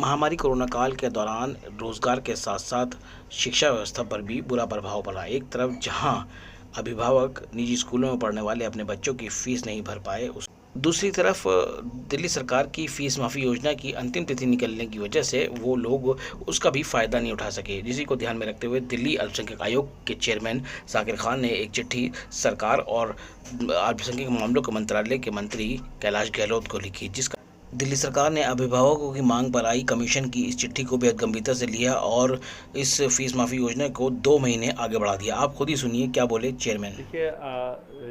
महामारी कोरोना काल के दौरान रोजगार के साथ साथ शिक्षा व्यवस्था पर भी बुरा प्रभाव पड़ा। एक तरफ जहां अभिभावक निजी स्कूलों में पढ़ने वाले अपने बच्चों की फीस नहीं भर पाए, उस दूसरी तरफ दिल्ली सरकार की फीस माफ़ी योजना की अंतिम तिथि निकलने की वजह से वो लोग उसका भी फ़ायदा नहीं उठा सके। जिसी को ध्यान में रखते हुए दिल्ली अल्पसंख्यक आयोग के चेयरमैन साकिर खान ने एक चिट्ठी सरकार और अल्पसंख्यक मामलों के मंत्रालय के मंत्री कैलाश गहलोत को लिखी, जिसका दिल्ली सरकार ने अभिभावकों की मांग पर आई कमीशन की इस चिट्ठी को बेहद गंभीरता से लिया और इस फीस माफ़ी योजना को 2 महीने आगे बढ़ा दिया। आप खुद ही सुनिए क्या बोले चेयरमैन। देखिए,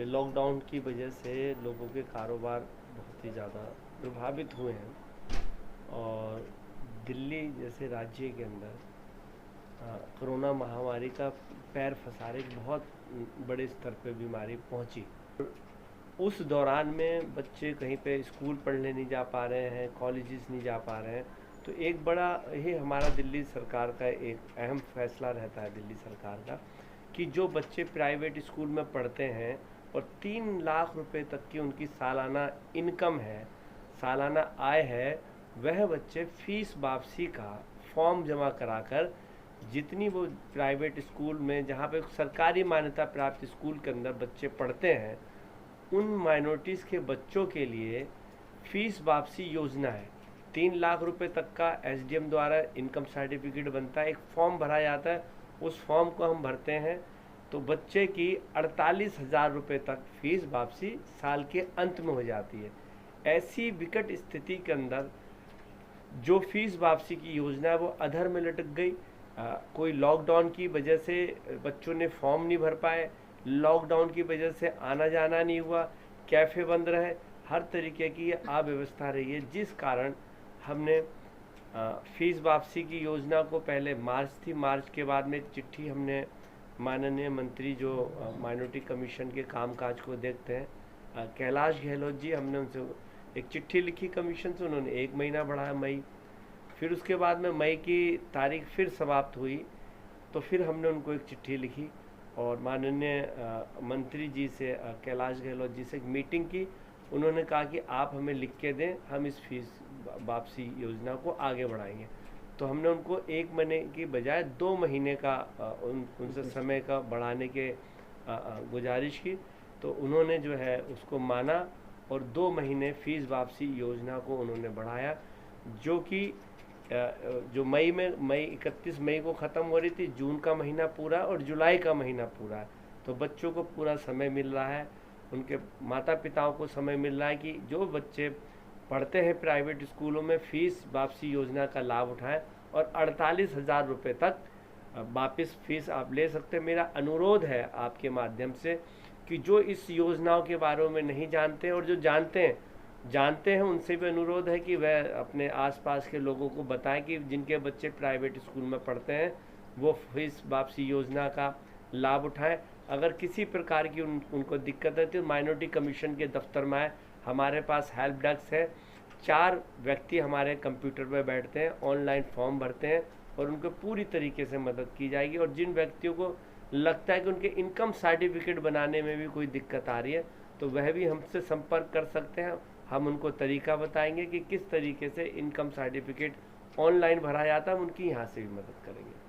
लॉकडाउन की वजह से लोगों के कारोबार बहुत ही ज़्यादा प्रभावित हुए हैं और दिल्ली जैसे राज्य के अंदर कोरोना महामारी का पैर फंसाने एक बहुत बड़े स्तर पे बीमारी पहुंची। उस दौरान में बच्चे कहीं पे स्कूल पढ़ने नहीं जा पा रहे हैं, कॉलेजेस नहीं जा पा रहे हैं, तो एक बड़ा ये हमारा दिल्ली सरकार का एक अहम फैसला रहता है दिल्ली सरकार का कि जो बच्चे प्राइवेट स्कूल में पढ़ते हैं और 3 लाख रुपए तक की उनकी सालाना इनकम है, सालाना आय है, वह बच्चे फीस वापसी का फॉर्म जमा कराकर जितनी वो प्राइवेट स्कूल में जहाँ पे सरकारी मान्यता प्राप्त स्कूल के अंदर बच्चे पढ़ते हैं उन माइनॉरिटीज़ के बच्चों के लिए फीस वापसी योजना है। 3 लाख रुपए तक का एसडीएम द्वारा इनकम सर्टिफिकेट बनता है, एक फॉर्म भरा जाता है, उस फॉर्म को हम भरते हैं तो बच्चे की 48,000 रुपये तक फीस वापसी साल के अंत में हो जाती है। ऐसी विकट स्थिति के अंदर जो फीस वापसी की योजना है वो अधर में लटक गई। कोई लॉकडाउन की वजह से बच्चों ने फॉर्म नहीं भर पाए, लॉकडाउन की वजह से आना जाना नहीं हुआ, कैफ़े बंद रहे, हर तरीके की अव्यवस्था रही है, जिस कारण हमने फीस वापसी की योजना को पहले मार्च थी, मार्च के बाद में चिट्ठी हमने माननीय मंत्री जो माइनॉरिटी कमीशन के कामकाज को देखते हैं कैलाश गहलोत जी, हमने उनसे एक चिट्ठी लिखी कमीशन से, उन्होंने 1 महीना बढ़ाया मई, फिर उसके बाद में मई की तारीख फिर समाप्त हुई तो फिर हमने उनको एक चिट्ठी लिखी और माननीय मंत्री जी से कैलाश गहलोत जी से एक मीटिंग की। उन्होंने कहा कि आप हमें लिख के दें, हम इस फीस वापसी योजना को आगे बढ़ाएंगे। तो हमने उनको 1 महीने की बजाय 2 महीने का उनसे समय का बढ़ाने के गुजारिश की, तो उन्होंने जो है उसको माना और 2 महीने फीस वापसी योजना को उन्होंने बढ़ाया, जो कि जो मई 31 मई को ख़त्म हो रही थी, जून का महीना पूरा और जुलाई का महीना पूरा है, तो बच्चों को पूरा समय मिल रहा है, उनके माता पिताओं को समय मिल रहा है कि जो बच्चे पढ़ते हैं प्राइवेट स्कूलों में फ़ीस वापसी योजना का लाभ उठाएं और 48,000 रुपये तक वापस फीस आप ले सकते हैं। मेरा अनुरोध है आपके माध्यम से कि जो इस योजनाओं के बारे में नहीं जानते और जो जानते हैं उनसे भी अनुरोध है कि वह अपने आसपास के लोगों को बताएं कि जिनके बच्चे प्राइवेट स्कूल में पढ़ते हैं वो फीस वापसी योजना का लाभ उठाएं। अगर किसी प्रकार की उनको दिक्कत है तो माइनॉरिटी कमीशन के दफ्तर में आए, हमारे पास हेल्प डेस्क है, 4 व्यक्ति हमारे कंप्यूटर पर बैठते हैं, ऑनलाइन फॉर्म भरते हैं और उनको पूरी तरीके से मदद की जाएगी। और जिन व्यक्तियों को लगता है कि उनके इनकम सर्टिफिकेट बनाने में भी कोई दिक्कत आ रही है तो वह भी हमसे संपर्क कर सकते हैं, हम उनको तरीका बताएंगे कि किस तरीके से इनकम सर्टिफिकेट ऑनलाइन भरा जाता है, हम उनकी यहाँ से भी मदद करेंगे।